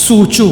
सोचो,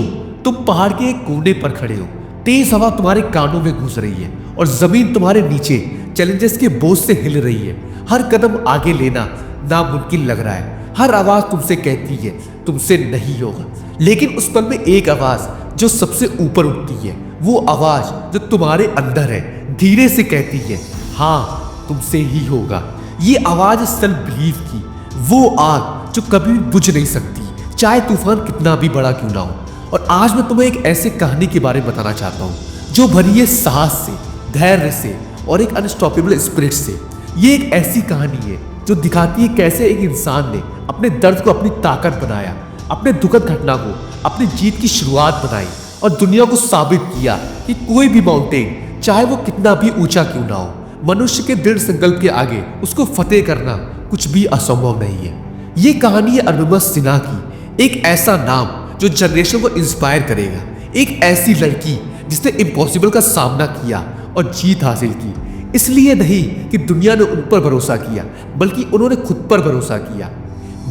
तुम पहाड़ के एक कोने पर खड़े हो, तेज हवा तुम्हारे कानों में घुस रही है और जमीन तुम्हारे नीचे चैलेंजेस के बोझ से हिल रही है। हर कदम आगे लेना नामुमकिन लग रहा है। हर आवाज तुमसे कहती है तुमसे नहीं होगा, लेकिन उस पल में एक आवाज जो सबसे ऊपर उठती है, वो आवाज जो तुम्हारे अंदर है, धीरे से कहती है हाँ तुमसे ही होगा। ये आवाज सेल्फ बिलीव की, वो आग जो कभी बुझ नहीं सकती, चाहे तूफान कितना भी बड़ा क्यों ना हो। और आज मैं तुम्हें एक ऐसे कहानी के बारे में बताना चाहता हूँ जो भरी है साहस से, धैर्य से और एक अनस्टॉपेबल स्पिरिट से। ये एक ऐसी कहानी है जो दिखाती है कैसे एक इंसान ने अपने दर्द को अपनी ताकत बनाया, अपने दुखद घटना को अपनी जीत की शुरुआत बनाई और दुनिया को साबित किया कि कोई भी माउंटेन, चाहे वो कितना भी ऊंचा क्यों ना हो, मनुष्य के दृढ़ संकल्प के आगे उसको फतेह करना कुछ भी असंभव नहीं है। ये कहानी है अरुणिमा सिन्हा की, एक ऐसा नाम जो जनरेशन को इंस्पायर करेगा, एक ऐसी लड़की जिसने इम्पॉसिबल का सामना किया और जीत हासिल की। इसलिए नहीं कि दुनिया ने उन पर भरोसा किया, बल्कि उन्होंने खुद पर भरोसा किया।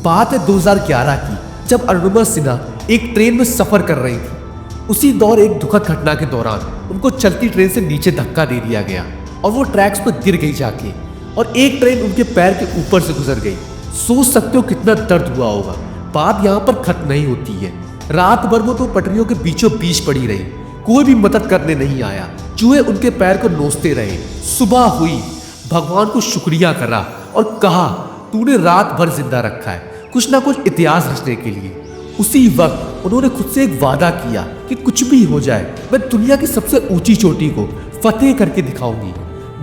बात है 2011 की, जब अरुणिमा सिन्हा एक ट्रेन में सफर कर रही थी। उसी दौर एक दुखद घटना के दौरान उनको चलती ट्रेन से नीचे धक्का दे दिया गया और वो ट्रैक्स पर गिर गई जाके, और एक ट्रेन उनके पैर के ऊपर से गुजर गई। सोच सकते हो कितना दर्द हुआ होगा। बात यहाँ पर खत्म नहीं होती है। रात भर वो तो पटरियों के बीचों बीच पड़ी रही, कोई भी मदद करने नहीं आया। चूहे उनके पैर को नोचते रहे। सुबह हुई, भगवान को शुक्रिया करा और कहा तूने रात भर जिंदा रखा है कुछ ना कुछ इतिहास रचने के लिए। उसी वक्त उन्होंने खुद से एक वादा किया कि कुछ भी हो जाए मैं दुनिया की सबसे ऊंची चोटी को फतेह करके दिखाऊंगी।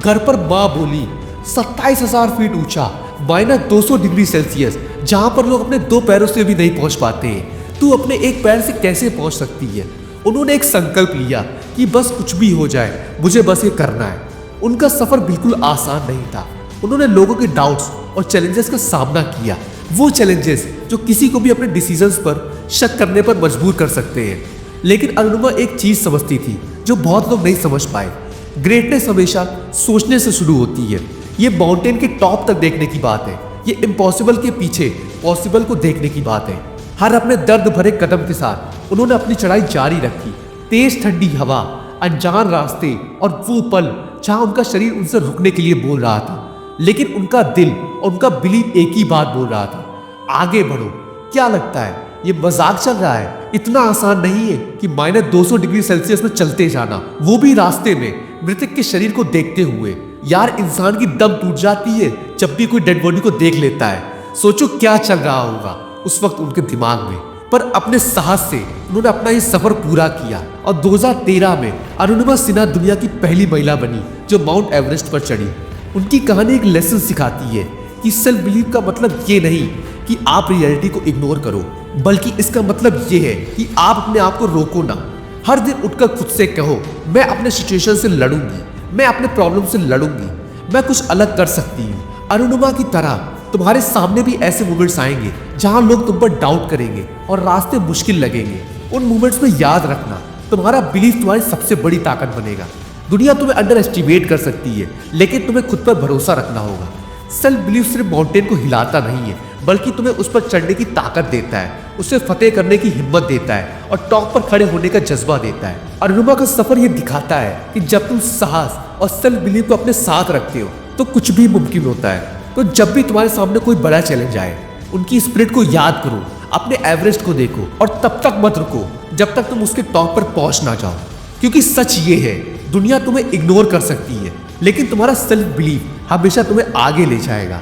घर पर माँ बोली 27,000 फीट ऊंचा, -200 डिग्री सेल्सियस, जहां पर लोग अपने 2 पैरों से भी नहीं पहुंच पाते हैं, तू अपने एक पैर से कैसे पहुंच सकती है। उन्होंने एक संकल्प लिया कि बस कुछ भी हो जाए मुझे बस ये करना है। उनका सफर बिल्कुल आसान नहीं था। उन्होंने लोगों के डाउट्स और चैलेंजेस का सामना किया, वो चैलेंजेस जो किसी को भी अपने डिसीजंस पर शक करने पर मजबूर कर सकते हैं। लेकिन अरुणिमा एक चीज समझती थी जो बहुत लोग नहीं समझ पाए। ग्रेटनेस हमेशा सोचने से शुरू होती है। ये माउंटेन के टॉप तक देखने की बात है, ये इम्पॉसिबल के पीछे पॉसिबल को देखने की बात है। हर अपने दर्द भरे कदम के साथ उन्होंने अपनी चढ़ाई जारी रखी। तेज ठंडी हवा, अनजान रास्ते और वो पल जहां उनका शरीर उनसे रुकने के लिए बोल रहा था, लेकिन उनका दिल और उनका बिलीव एक ही बात बोल रहा था, आगे बढ़ो। क्या लगता है ये मजाक चल रहा है? इतना आसान नहीं है कि -200 डिग्री सेल्सियस में चलते जाना, वो भी रास्ते में मृतक के शरीर को देखते हुए। यार, इंसान की दम टूट जाती है जब भी कोई डेड बॉडी को देख लेता है। सोचो क्या चल रहा होगा उस वक्त उनके दिमाग में। पर अपने साहस से उन्होंने अपना ये सफर पूरा किया और 2013 में अरुणिमा सिन्हा दुनिया की पहली महिला बनी जो माउंट एवरेस्ट पर चढ़ी। उनकी कहानी एक लेसन सिखाती है कि सेल्फ बिलीव का मतलब ये नहीं कि आप रियलिटी को इग्नोर करो, बल्कि इसका मतलब ये है कि आप अपने आप को रोको ना। हर दिन उठकर खुद से कहो मैं अपने सिचुएशन से लड़ूंगी, मैं अपने प्रॉब्लम से लड़ूंगी, मैं कुछ अलग कर सकती हूँ। अरुणिमा की तरह तुम्हारे सामने भी ऐसे मोमेंट्स आएंगे जहां लोग तुम पर डाउट करेंगे और रास्ते मुश्किल लगेंगे। उन मोमेंट्स में याद रखना, तुम्हारा बिलीफ तुम्हारी सबसे बड़ी ताकत बनेगा। दुनिया तुम्हें अंडर एस्टिमेट कर सकती है, लेकिन तुम्हें खुद पर भरोसा रखना होगा। सेल्फ बिलीफ सिर्फ माउंटेन को हिलाता नहीं है, बल्कि तुम्हें उस पर चढ़ने की ताकत देता है, उसे फतेह करने की हिम्मत देता है और टॉप पर खड़े होने का जज्बा देता है। अरुणिमा का सफर यह दिखाता है कि जब तुम साहस और सेल्फ बिलीफ को अपने साथ रखते हो तो कुछ भी मुमकिन होता है। तो जब भी तुम्हारे सामने कोई बड़ा चैलेंज आए, उनकी स्पिरिट को याद करो, अपने एवरेस्ट को देखो और तब तक मत रुको जब तक तुम उसके टॉप पर पहुंच ना जाओ। क्योंकि सच ये है, दुनिया तुम्हें इग्नोर कर सकती है, लेकिन तुम्हारा सेल्फ बिलीफ हमेशा तुम्हें आगे ले जाएगा।